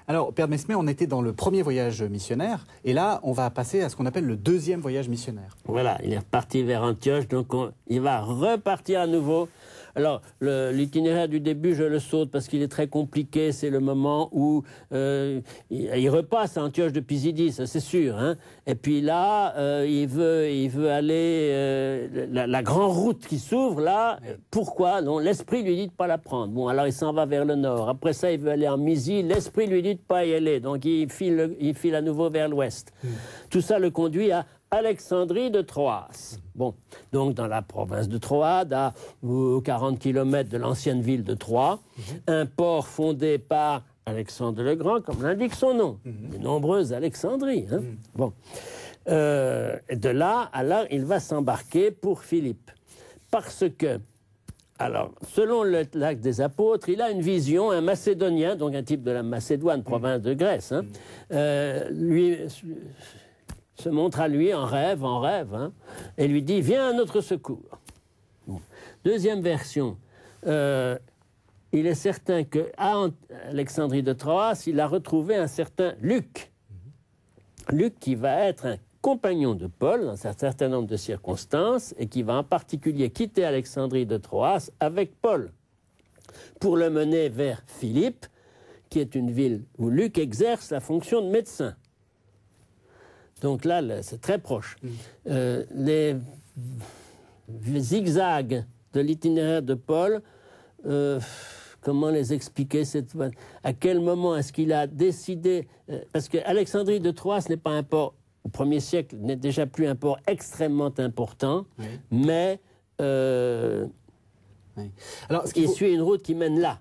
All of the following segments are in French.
Alors, Père Mesmer, on était dans le premier voyage missionnaire, et là, on va passer à ce qu'on appelle le deuxième voyage missionnaire. Voilà, il est reparti vers Antioche, donc il va repartir à nouveau. Alors, l'itinéraire du début, je le saute parce qu'il est très compliqué. C'est le moment où il repasse à Antioche de Pisidie, ça c'est sûr. Hein. Et puis là, il veut aller... la grande route qui s'ouvre, là, pourquoi? Non, l'esprit lui dit de ne pas la prendre. Bon, alors il s'en va vers le nord. Après ça, il veut aller en Mysie. L'esprit lui dit de ne pas y aller. Donc il file à nouveau vers l'ouest. Tout ça le conduit à Alexandrie de Troas. Bon, donc dans la province de Troade, à 40 km de l'ancienne ville de Troie, un port fondé par Alexandre le Grand, comme l'indique son nom. De nombreuses Alexandries. Hein. Bon. De là, alors, il va s'embarquer pour Philippe. Parce que, alors, selon l'acte des apôtres, il a une vision, un Macédonien, donc un type de la Macédoine, province de Grèce, hein, lui se montre à lui en rêve, hein, et lui dit « Viens à notre secours ». Bon. Deuxième version, il est certain qu'à Alexandrie de Troas, il a retrouvé un certain Luc. Luc qui va être un compagnon de Paul dans un certain nombre de circonstances et qui va en particulier quitter Alexandrie de Troas avec Paul pour le mener vers Philippe, qui est une ville où Luc exerce la fonction de médecin. Donc là, c'est très proche. Les zigzags de l'itinéraire de Paul, comment les expliquer à quel moment est-ce qu'il a décidé... parce qu'Alexandrie de Troas n'est pas un port, au 1er siècle, n'est déjà plus un port extrêmement important, mais... Oui. Alors, il suit une route qui mène là.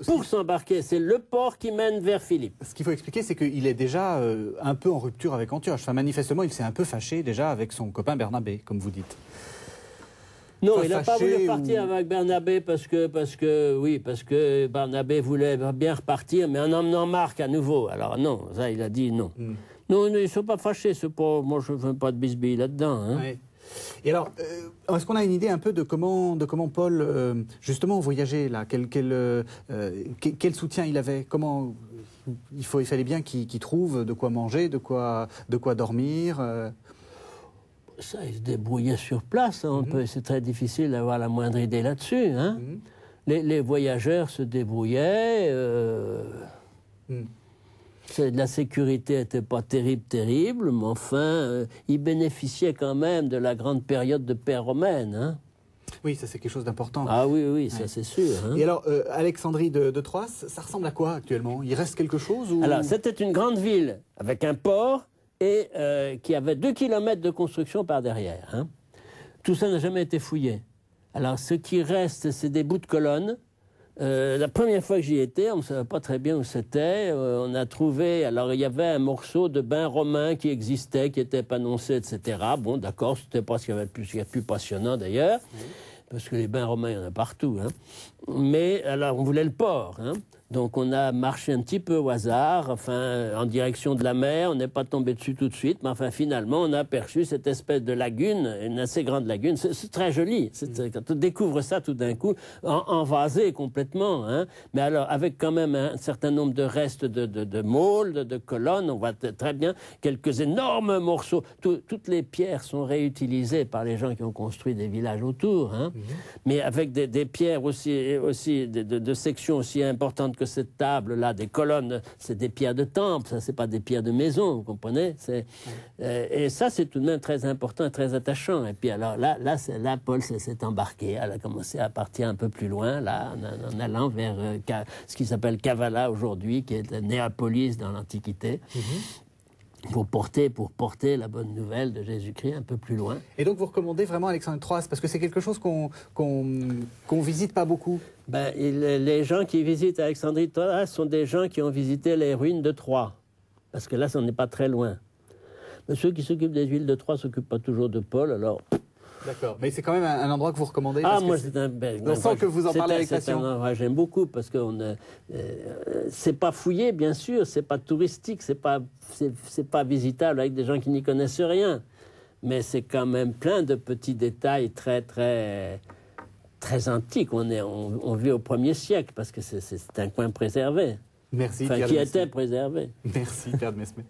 Pour s'embarquer, c'est le port qui mène vers Philippe. Ce qu'il faut expliquer, c'est qu'il est déjà un peu en rupture avec Antioche. Enfin, manifestement, il s'est un peu fâché déjà avec son copain Bernabé, comme vous dites. Non, il n'a pas voulu partir avec Bernabé parce que Bernabé voulait bien repartir, mais en emmenant Marc à nouveau. Alors non, ça, il a dit non. Non, ils ne sont pas fâchés, moi je ne veux pas de bisbille là-dedans. Hein. Oui. Et alors, est-ce qu'on a une idée un peu de comment Paul, justement, voyageait là, quel soutien il avait? Comment il fallait bien qu'il trouve de quoi manger, de quoi dormir Ça, il se débrouillait sur place. Hein. C'est très difficile d'avoir la moindre idée là-dessus. Hein. Les voyageurs se débrouillaient. La sécurité n'était pas terrible, mais enfin, ils bénéficiaient quand même de la grande période de paix romaine. Hein. Oui, ça c'est quelque chose d'important. Ah oui, ça c'est sûr. Hein. Et alors, Alexandrie de Troas, ça ressemble à quoi actuellement? Il reste quelque chose ou... Alors, c'était une grande ville avec un port et qui avait 2 km de construction par derrière. Hein. Tout ça n'a jamais été fouillé. Alors, ce qui reste, c'est des bouts de colonnes. La première fois que j'y étais, on ne savait pas très bien où c'était. On a trouvé, alors il y avait un morceau de bain romain qui existait, qui était énoncé, etc. Bon, d'accord, c'était pas ce qu'il y avait de plus passionnant d'ailleurs, parce que les bains romains, il y en a partout. Hein. Mais alors, on voulait le port. Hein. Donc on a marché un petit peu au hasard, enfin en direction de la mer, on n'est pas tombé dessus tout de suite, mais enfin finalement on a aperçu cette espèce de lagune, une assez grande lagune, c'est très joli, quand on découvre ça tout d'un coup, envasé complètement, hein, mais alors avec quand même un certain nombre de restes de môles, de colonnes, on voit très bien quelques énormes morceaux, toutes les pierres sont réutilisées par les gens qui ont construit des villages autour, hein, mais avec des pierres aussi de sections aussi importantes que cette table-là, des colonnes, c'est des pierres de temple, ça c'est pas des pierres de maison, vous comprenez? Et ça c'est tout de même très important et très attachant. Et puis alors là Paul s'est embarqué, elle a commencé à partir un peu plus loin, là, en allant vers ce qui s'appelle Kavala aujourd'hui, qui est Néapolis dans l'Antiquité. Pour porter la bonne nouvelle de Jésus-Christ un peu plus loin. Et donc vous recommandez vraiment Alexandrie de Troas, parce que c'est quelque chose qu'on visite pas beaucoup. Les gens qui visitent Alexandrie de Troas sont des gens qui ont visité les ruines de Troie, parce que là, ça n'est pas très loin. Mais ceux qui s'occupent des villes de Troie ne s'occupent pas toujours de Paul, alors... D'accord, mais c'est quand même un endroit que vous recommandez. Ah, moi, c'est un... On sent que vous en parlez avec passion. C'est un endroit que j'aime beaucoup, parce que c'est pas fouillé, bien sûr, c'est pas touristique, c'est pas visitable avec des gens qui n'y connaissent rien. Mais c'est quand même plein de petits détails très, très, très antiques. On vit au 1er siècle, parce que c'est un coin préservé. Merci, enfin, Pierre qui de Mesmer. était préservé. Merci, Pierre de Mesmer.